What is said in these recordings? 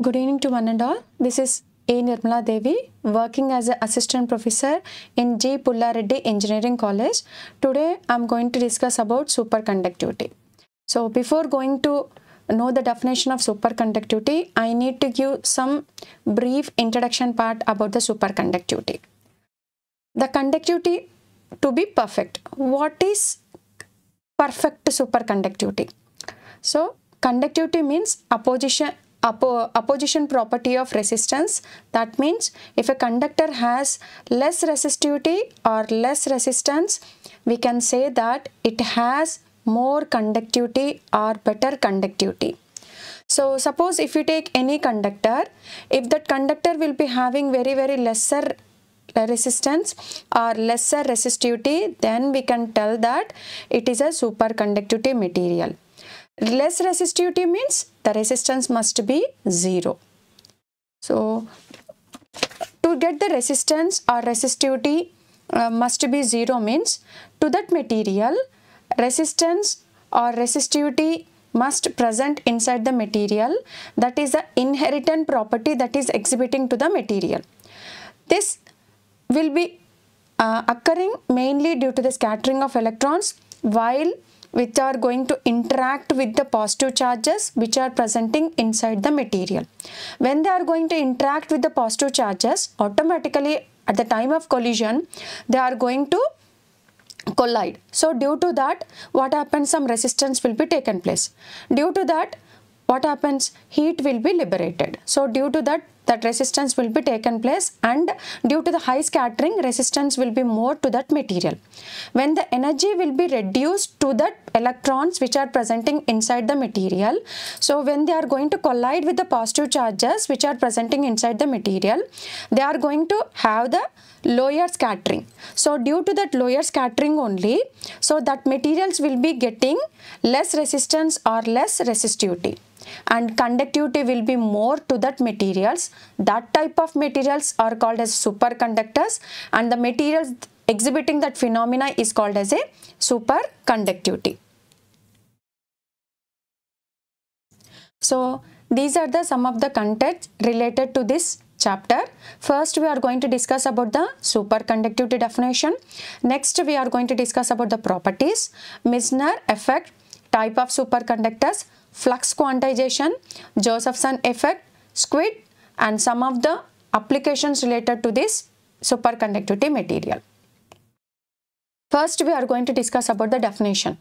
Good evening to one and all. This is A. Nirmala Devi, working as an assistant professor in G. Pullareddy Engineering College. Today I am going to discuss about superconductivity. So before going to know the definition of superconductivity, I need to give some brief introduction part about the superconductivity. The conductivity to be perfect. What is perfect superconductivity? So conductivity means opposition property of resistance. That means if a conductor has less resistivity or less resistance, we can say that it has more conductivity or better conductivity. So suppose if you take any conductor, if that conductor will be having very lesser resistance or lesser resistivity, then we can tell that it is a superconductivity material. Less resistivity means the resistance must be 0. So to get the resistance or resistivity must be 0 means to that material resistance or resistivity must present inside the material. That is the inherent property that is exhibiting to the material. This will be occurring mainly due to the scattering of electrons which are going to interact with the positive charges which are presenting inside the material. When they are going to interact with the positive charges, automatically at the time of collision, they are going to collide. So due to that, what happens? Some resistance will be taken place. Due to that, what happens? Heat will be liberated. So due to that resistance will be taken place, and due to the high scattering, resistance will be more to that material. When the energy will be reduced to the electrons which are presenting inside the material, so when they are going to collide with the positive charges which are presenting inside the material, they are going to have the lower scattering. So due to that lower scattering only, so that materials will be getting less resistance or less resistivity, and conductivity will be more to that materials. That type of materials are called as superconductors, and the materials exhibiting that phenomena is called as a superconductivity. So these are the some of the contents related to this chapter. First we are going to discuss about the superconductivity definition. Next we are going to discuss about the properties, Misner effect, type of superconductors, flux quantization, Josephson effect, squid, and some of the applications related to this superconductivity material. First we are going to discuss about the definition.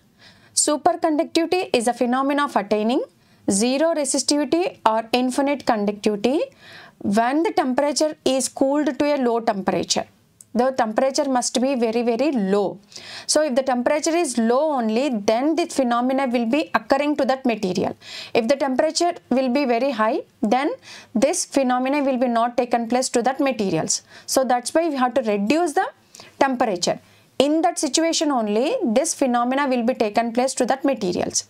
Superconductivity is a phenomenon of attaining zero resistivity or infinite conductivity when the temperature is cooled to a low temperature. The temperature must be very low. So if the temperature is low only, then this phenomena will be occurring to that material. If the temperature will be very high, then this phenomena will be not taken place to that materials. So that's why we have to reduce the temperature. In that situation only, this phenomena will be taken place to that materials.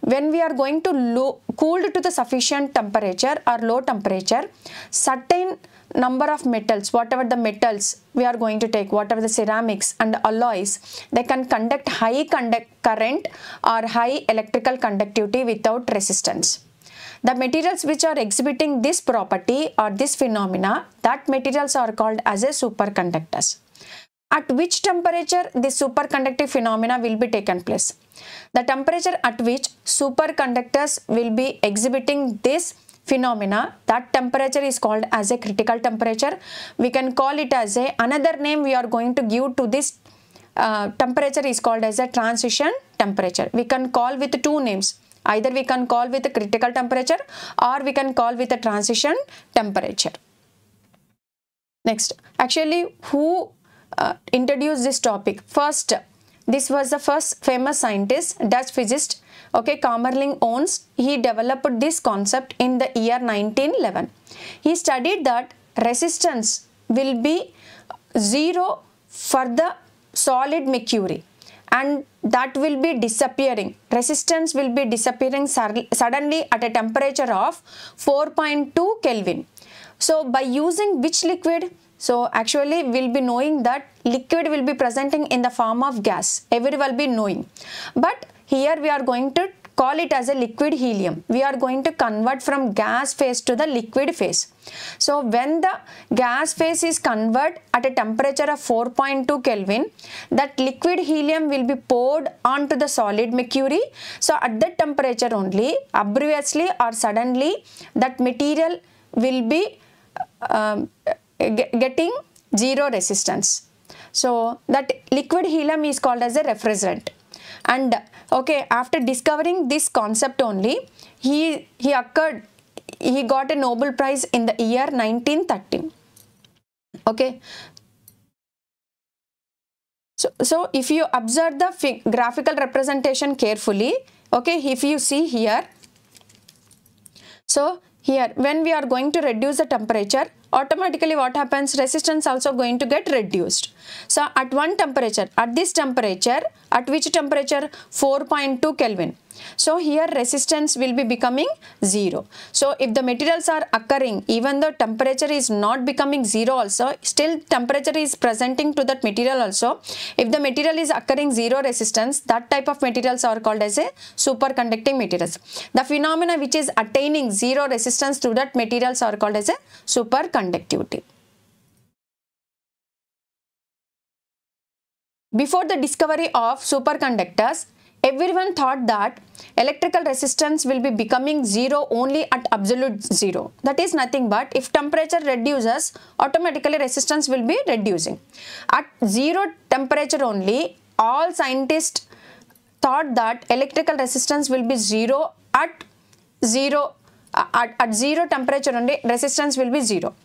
When we are going to cooled to the sufficient temperature or low temperature, certain number of metals, whatever the metals we are going to take, whatever the ceramics and alloys, they can conduct high current or high electrical conductivity without resistance. The materials which are exhibiting this property or this phenomena, that materials are called as a superconductors. At which temperature this superconductive phenomena will be taken place? The temperature at which superconductors will be exhibiting this phenomena, that temperature is called as a critical temperature. We can call it as another name we are going to give to this temperature is called as a transition temperature. We can call with two names. Either we can call with a critical temperature or we can call with a transition temperature. Next, actually who introduced this topic? First, this was the first famous scientist, Dutch physicist, Kamerlingh Onnes. He developed this concept in the year 1911. He studied that resistance will be 0 for the solid mercury, and that will be disappearing. Resistance will be disappearing suddenly at a temperature of 4.2 Kelvin. So by using which liquid? So actually we'll be knowing that liquid will be presenting in the form of gas. Everyone will be knowing. But here we are going to call it as a liquid helium. We are going to convert from gas phase to the liquid phase. So when the gas phase is converted at a temperature of 4.2 Kelvin, that liquid helium will be poured onto the solid mercury. So at that temperature only, abruptly or suddenly, that material will be getting zero resistance. So that liquid helium is called as a refrigerant. And okay, after discovering this concept only, he got a Nobel Prize in the year 1913. Okay. So if you observe the graphical representation carefully, okay, if you see here, so here when we are going to reduce the temperature, automatically what happens, resistance also going to get reduced. So at one temperature, at this temperature, at which temperature, 4.2 Kelvin. So here resistance will be becoming 0. So if the materials are occurring, even though temperature is not becoming 0 also, still temperature is presenting to that material also. If the material is occurring 0 resistance, that type of materials are called as a superconducting materials. The phenomena which is attaining 0 resistance to that materials are called as a superconductivity. Before the discovery of superconductors, everyone thought that electrical resistance will be becoming 0 only at absolute 0. That is nothing but if temperature reduces, automatically resistance will be reducing. At 0 temperature only, all scientists thought that electrical resistance will be 0 at 0 temperature only, resistance will be 0.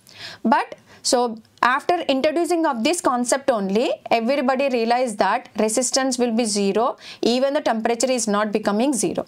But so after introducing of this concept only, everybody realized that resistance will be 0 even the temperature is not becoming 0.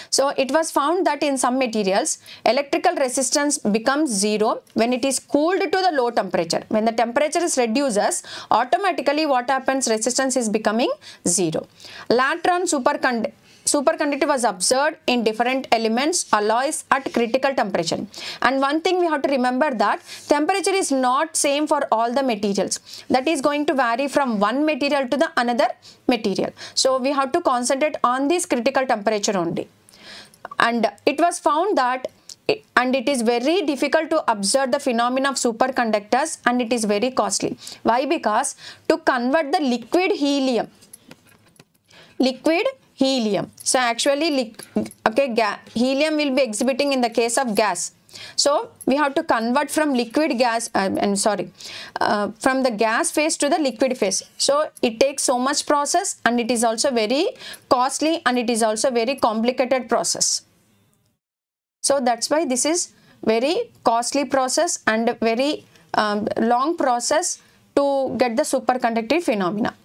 So it was found that in some materials, electrical resistance becomes 0 when it is cooled to the low temperature. When the temperature is reduces, automatically what happens, resistance is becoming 0. Later on, superconductivity was observed in different elements, alloys at critical temperature. And one thing we have to remember that temperature is not same for all the materials. That is going to vary from one material to the another material. So we have to concentrate on this critical temperature only. And it was found that it is very difficult to observe the phenomena of superconductors, and it is very costly. Why? Because to convert the liquid helium. So actually, helium will be exhibiting in the case of gas. So we have to convert from liquid gas, from the gas phase to the liquid phase. So it takes so much process, and it is also very costly, and it is also very complicated process. So that's why this is very costly process and very long process to get the superconductive phenomena.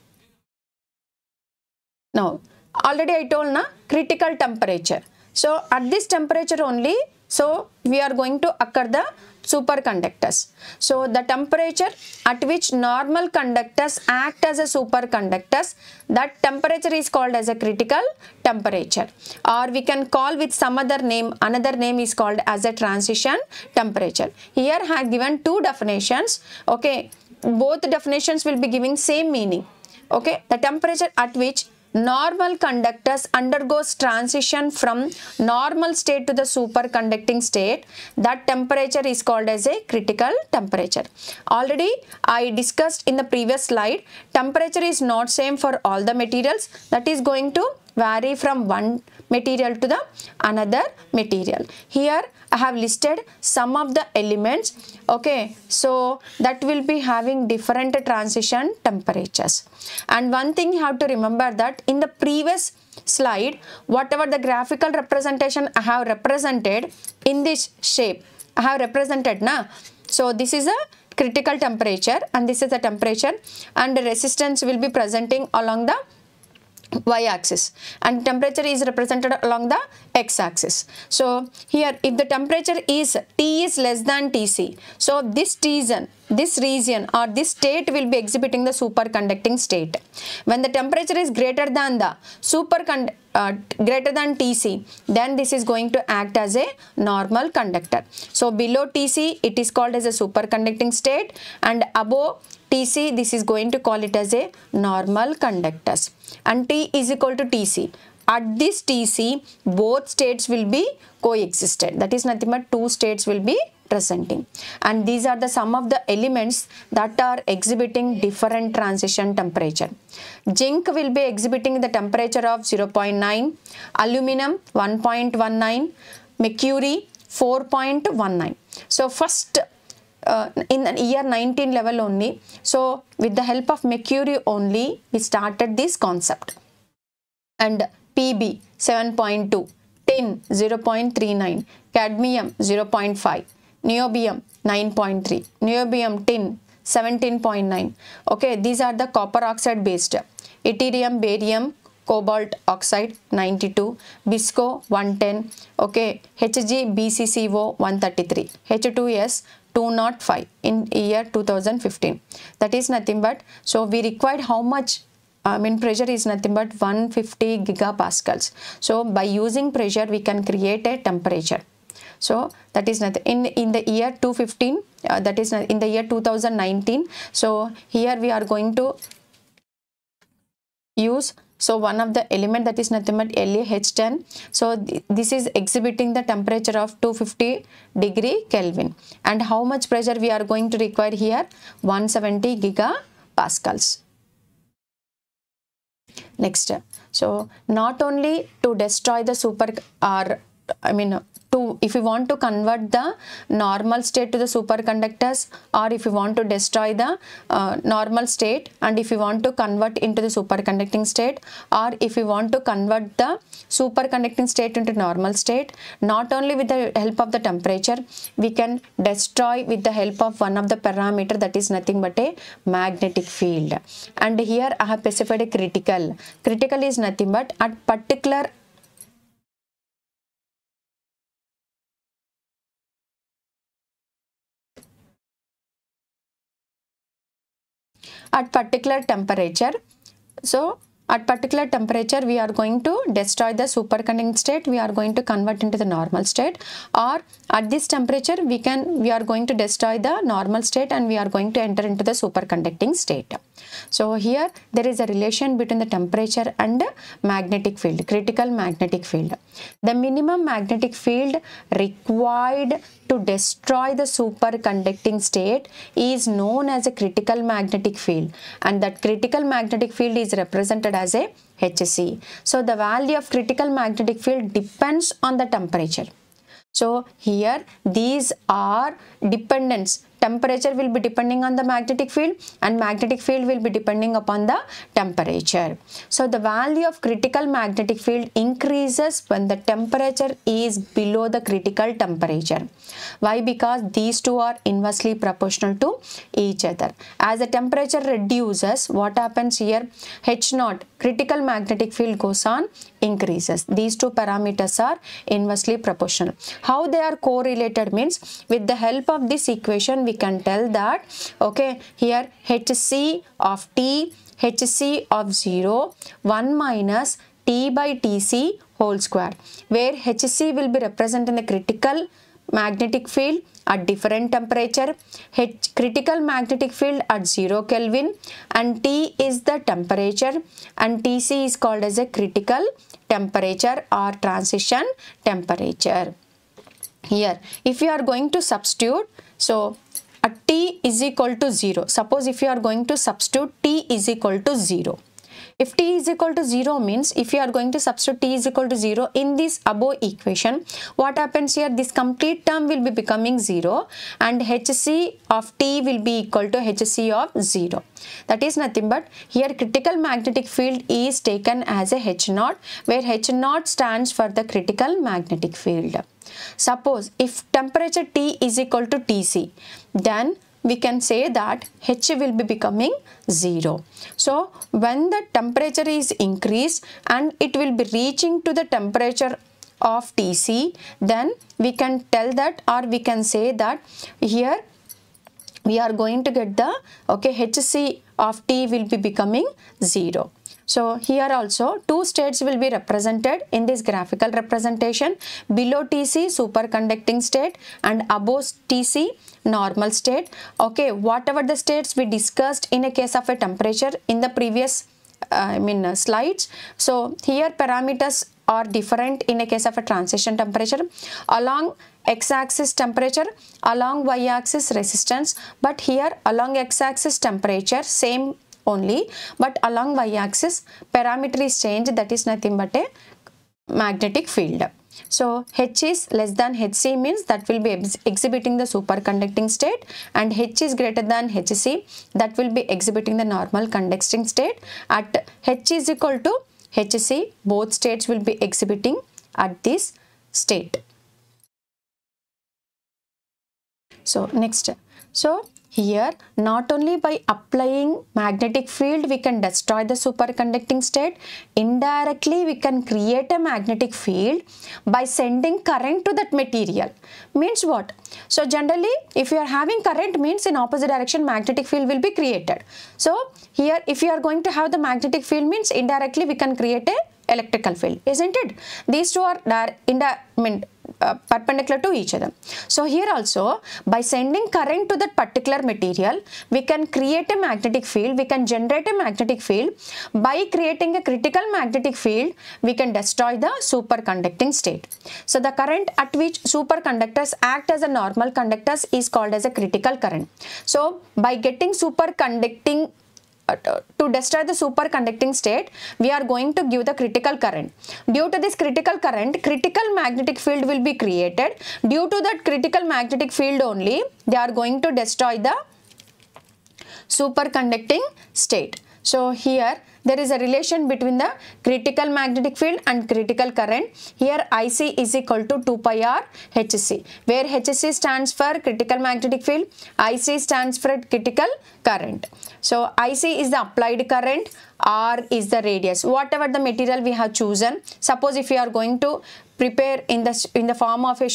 Now, already I told na critical temperature. So at this temperature only, so we are going to occur the superconductors. So the temperature at which normal conductors act as a superconductors, that temperature is called as a critical temperature, or we can call with some other name. Another name is called as a transition temperature. Here I have given two definitions. Okay, both definitions will be giving same meaning. Okay, the temperature at which normal conductors undergoes transition from normal state to the superconducting state, that temperature is called as a critical temperature. Already I discussed in the previous slide, temperature is not same for all the materials. That is going to vary from one material to the another material. Here I have listed some of the elements. Okay, so that will be having different transition temperatures. And one thing you have to remember that in the previous slide, whatever the graphical representation I have represented in this shape, I have represented na. So this is a critical temperature, and this is the temperature, and the resistance will be presenting along the y-axis, and temperature is represented along the x-axis. So here if the temperature is T is less than Tc, so this region or this state will be exhibiting the superconducting state. When the temperature is greater than the greater than Tc, then this is going to act as a normal conductor. So below Tc it is called as a superconducting state, and above Tc this is going to call it as a normal conductors, and T is equal to Tc. at this Tc, both states will be coexisted. That is nothing but two states will be presenting, and these are the some of the elements that are exhibiting different transition temperature. Zinc will be exhibiting the temperature of 0.9, aluminum 1.19, mercury 4.19. So first in the year 19 level only, so with the help of mercury only we started this concept. And Pb 7.2, tin 0.39, cadmium 0.5, niobium 9.3, niobium tin 17.9. okay, these are the copper oxide based. Yttrium, barium, cobalt oxide 92, bisco 110, okay, Hg, BCCO 133, H2S 205 in year 2015. That is nothing but, so we required how much, pressure is nothing but 150 gigapascals. So by using pressure we can create a temperature. So that is nothing in the year 215, that is in the year 2019. So here we are going to use, so one of the element that is nothing but LaH10. So this is exhibiting the temperature of 250 degree Kelvin. And how much pressure we are going to require here? 170 gigapascals. Next, so not only to destroy the if you want to convert the normal state to the superconductors, or if you want to destroy the normal state and if you want to convert into the superconducting state, or if you want to convert the superconducting state into normal state, not only with the help of the temperature, we can destroy with the help of one of the parameter, that is nothing but a magnetic field. And here I have specified a critical. Critical is nothing but at particular temperature. So at particular temperature we are going to destroy the superconducting state, we are going to convert into the normal state, or at this temperature we are going to destroy the normal state and we are going to enter into the superconducting state. So here there is a relation between the temperature and magnetic field, critical magnetic field. The minimum magnetic field required to destroy the superconducting state is known as a critical magnetic field, and that critical magnetic field is represented as a Hc. So the value of critical magnetic field depends on the temperature. So here these are dependents. Temperature will be depending on the magnetic field and magnetic field will be depending upon the temperature. So the value of critical magnetic field increases when the temperature is below the critical temperature. Why? Because these two are inversely proportional to each other. As the temperature reduces, what happens here? H0, critical magnetic field, goes on increases. These two parameters are inversely proportional. How they are correlated means, with the help of this equation we can tell that, okay, here Hc of T, Hc of 0, 1 minus T by Tc whole square, where Hc will be representing the critical magnetic field at different temperature, critical magnetic field at 0 Kelvin, and T is the temperature and Tc is called as a critical temperature or transition temperature. Here if you are going to substitute, so at T is equal to 0, suppose if you are going to substitute T is equal to 0. If T is equal to 0 means, if you are going to substitute T is equal to 0 in this above equation, what happens here? This complete term will be becoming 0 and Hc of T will be equal to Hc of 0. That is nothing but, here critical magnetic field is taken as a H0, where H0 stands for the critical magnetic field. Suppose if temperature T is equal to Tc, then we can say that H will be becoming 0. So when the temperature is increased and it will be reaching to the temperature of Tc, then we can tell that, or we can say that here we are going to get the, okay, Hc of T will be becoming 0. So here also two states will be represented in this graphical representation. Below Tc superconducting state and above Tc normal state. Okay, whatever the states we discussed in a case of a temperature in the previous slides. So here parameters are different in a case of a transition temperature. Along x-axis temperature, along y-axis resistance, but here along x-axis temperature same only, but along y-axis parameter is changed, that is nothing but a magnetic field. So H is less than Hc means that will be exhibiting the superconducting state, and H is greater than Hc, that will be exhibiting the normal conducting state. At H is equal to Hc, both states will be exhibiting at this state. So next, so here not only by applying magnetic field we can destroy the superconducting state, indirectly we can create a magnetic field by sending current to that material. Means what? So generally if you are having current means in opposite direction magnetic field will be created. So here if you are going to have the magnetic field means indirectly we can create a electrical field, isn't it? These two are perpendicular to each other. So here also by sending current to that particular material we can create a magnetic field, we can generate a magnetic field. By creating a critical magnetic field we can destroy the superconducting state. So the current at which superconductors act as a normal conductors is called as a critical current. So by getting superconducting to destroy the superconducting state, we are going to give the critical current. Due to this critical current, critical magnetic field will be created. Due to that critical magnetic field only, they are going to destroy the superconducting state. So here there is a relation between the critical magnetic field and critical current. Here IC is equal to 2 pi r Hc, where Hc stands for critical magnetic field, IC stands for critical current. So IC is the applied current, R is the radius. Whatever the material we have chosen, suppose if you are going to prepare in the form of a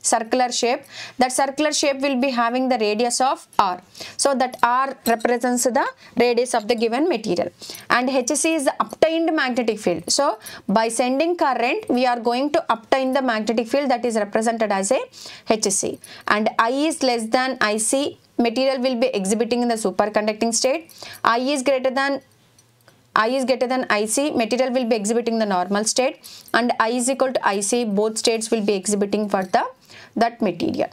circular shape, that circular shape will be having the radius of r. So that r represents the radius of the given material, and Hc is the obtained magnetic field. So by sending current we are going to obtain the magnetic field that is represented as a Hc, and I is less than Ic, material will be exhibiting in the superconducting state. I is greater than Ic, material will be exhibiting the normal state, and I is equal to Ic, both states will be exhibiting for that material.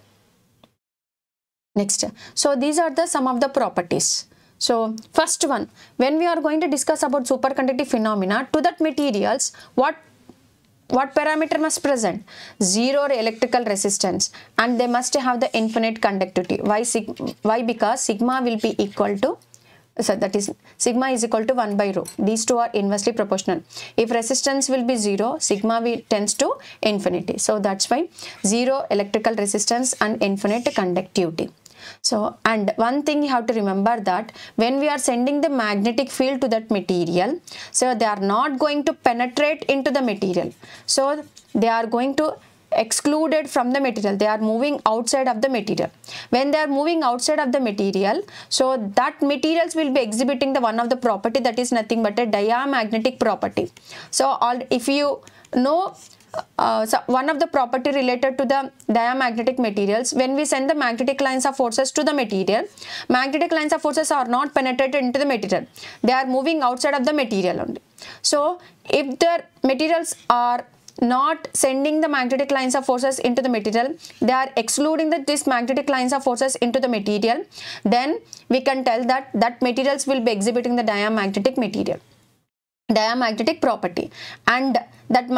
Next, so these are the some of the properties. So first one, when we are going to discuss about superconductive phenomena, to that materials what parameter must present? Zero electrical resistance, and they must have the infinite conductivity. Why? Because sigma will be equal to, so that is sigma is equal to 1 by rho. These two are inversely proportional. If resistance will be 0, sigma will tends to infinity. So that's why zero electrical resistance and infinite conductivity. So, and one thing you have to remember that when we are sending the magnetic field to that material, so they are not going to penetrate into the material. So they are going to excluded from the material, they are moving outside of the material. When they are moving outside of the material, so that materials will be exhibiting the one of the property that is nothing but a diamagnetic property. So if you know so one of the property related to the diamagnetic materials, when we send the magnetic lines of forces to the material, magnetic lines of forces are not penetrated into the material, they are moving outside of the material only. So if the materials are not sending the magnetic lines of forces into the material, they are excluding this magnetic lines of forces into the material, then we can tell that materials will be exhibiting the diamagnetic property, and that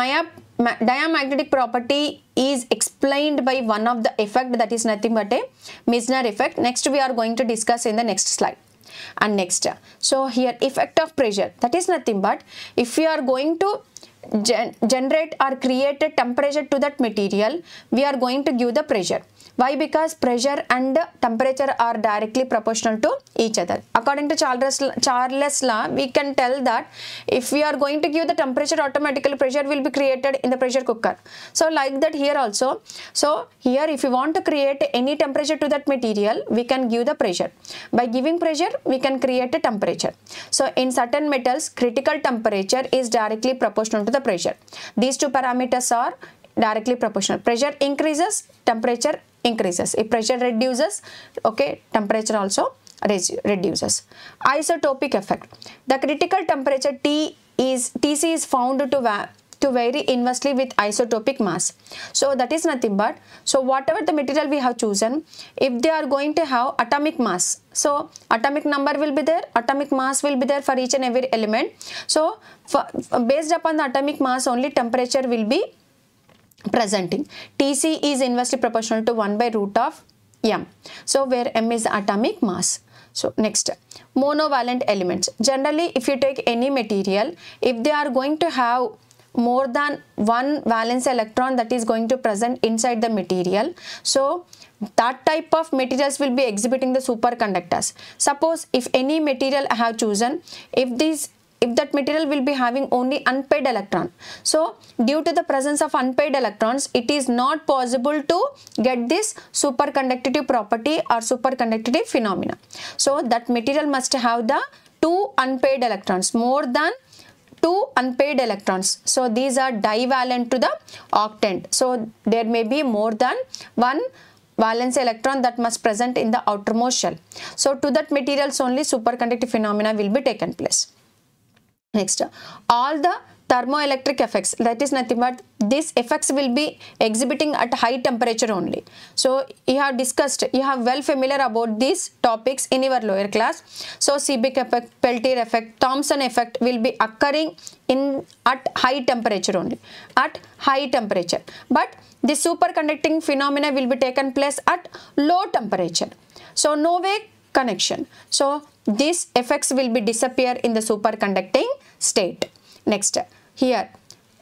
diamagnetic property is explained by one of the effect that is nothing but a Meissner effect. Next we are going to discuss in the next slide. And next, so here effect of pressure, that is nothing but if we are going to generate or create a temperature to that material, we are going to give the pressure. Why? Because pressure and temperature are directly proportional to each other. According to Charles' law, we can tell that if we are going to give the temperature, automatically pressure will be created in the pressure cooker. So like that here also. So here if you want to create any temperature to that material, we can give the pressure. By giving pressure, we can create a temperature. So in certain metals, critical temperature is directly proportional to the pressure. These two parameters are directly proportional. Pressure increases, temperature increases. If pressure reduces, okay, temperature also reduces. Isotopic effect. The critical temperature Tc is found to vary inversely with isotopic mass. So that is nothing but, so whatever the material we have chosen, if they are going to have atomic mass, so atomic number will be there, atomic mass will be there for each and every element. So based upon the atomic mass only temperature will be presenting. Tc is inversely proportional to 1 by root of m. So where m is the atomic mass. So next, monovalent elements. Generally, if you take any material, if they are going to have more than one valence electron that is going to present inside the material, so that type of materials will be exhibiting the superconductors. Suppose if any material I have chosen, if that material will be having only unpaired electron, so due to the presence of unpaired electrons, it is not possible to get this superconductivity property or superconductivity phenomena. So that material must have the 2 unpaired electrons, more than 2 unpaired electrons. So these are divalent to the octant. So there may be more than 1 valence electron that must present in the outermost shell. So to that materials only superconductivity phenomena will be taken place. Next, all the thermoelectric effects, that is nothing but these effects will be exhibiting at high temperature only. So you have discussed, you have well familiar about these topics in your lower class. So Seebeck effect, Peltier effect, Thomson effect will be occurring at high temperature only, at high temperature. But the superconducting phenomena will be taken place at low temperature. So no way connection. So these effects will be disappear in the superconducting state. Next, here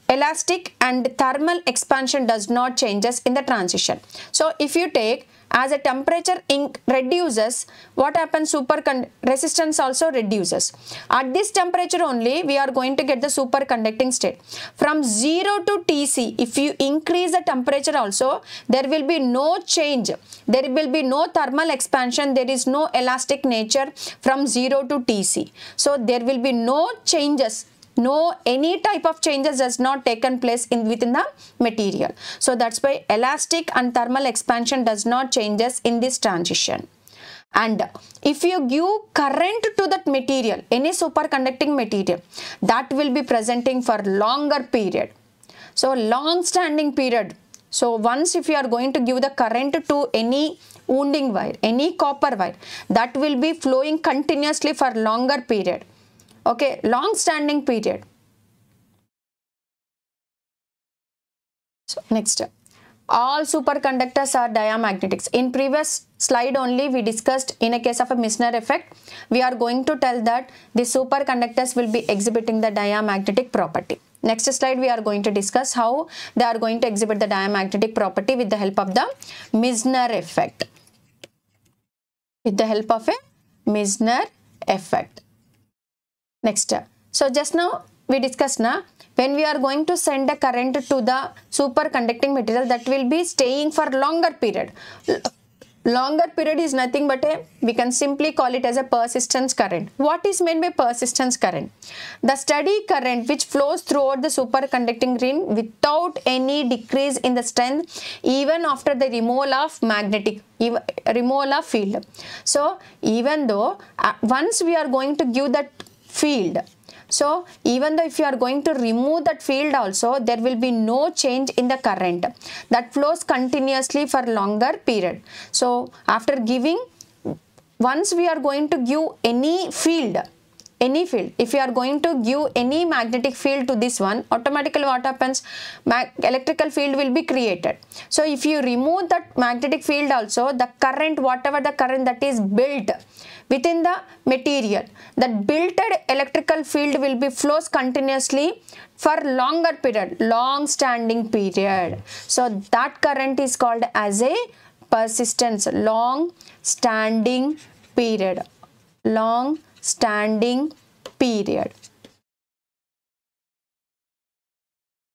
elastic and thermal expansion does not changes in the transition. So if you take as a temperature reduces, what happens? Resistance also reduces. At this temperature only we are going to get the superconducting state. From 0 to Tc, if you increase the temperature also, there will be no change. There will be no thermal expansion. There is no elastic nature from 0 to Tc. So there will be no changes. No, any type of changes has not taken place within the material. So that's why elastic and thermal expansion does not changes in this transition. And if you give current to that material, any superconducting material, that will be presenting for longer period. So long standing period. So once if you are going to give the current to any wounding wire, any copper wire, that will be flowing continuously for longer period. Okay, long standing period. So next, all superconductors are diamagnetics. In previous slide only we discussed in a case of a Meissner effect, we are going to tell that the superconductors will be exhibiting the diamagnetic property. Next slide we are going to discuss how they are going to exhibit the diamagnetic property with the help of the Meissner effect. With the help of a Meissner effect. Next, so just now we discussed when we are going to send a current to the superconducting material, that will be staying for longer period. Longer period is nothing but we can simply call it as a persistence current. What is meant by persistence current? The steady current which flows throughout the superconducting ring without any decrease in the strength even after the removal of removal of field. So even though once we are going to give that field, so even though if you are going to remove that field also, there will be no change in the current that flows continuously for longer period. So after giving, once we are going to give any field, if you are going to give any magnetic field to this one, automatically what happens? Electrical field will be created. So if you remove that magnetic field also, the current, whatever the current that is built within the material, that built electrical field will be flows continuously for longer period, long standing period. So that current is called as a persistence, long standing period, long standing period,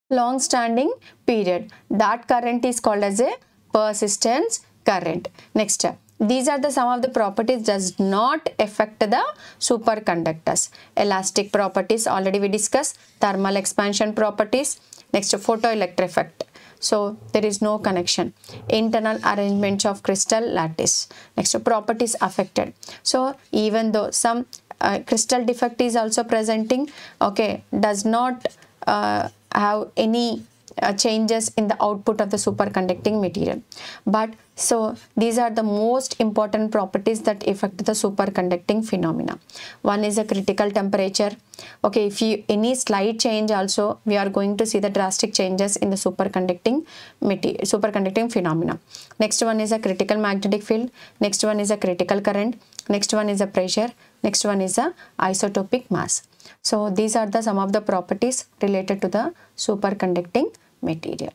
long standing period. That current is called as a persistence current. Next, these are the some of the properties does not affect the superconductors. Elastic properties already we discussed, thermal expansion properties. Next, photoelectric effect. so there is no connection. Internal arrangements of crystal lattice. Next, properties affected. So even though some crystal defect is also presenting, okay, does not have any changes in the output of the superconducting material. But so these are the most important properties that affect the superconducting phenomena. One is a critical temperature. Okay, if you any slight change also, we are going to see the drastic changes in the superconducting material, superconducting phenomena. Next one is a critical magnetic field. Next one is a critical current. Next one is a pressure. Next one is a isotopic mass. So these are the some of the properties related to the superconducting material.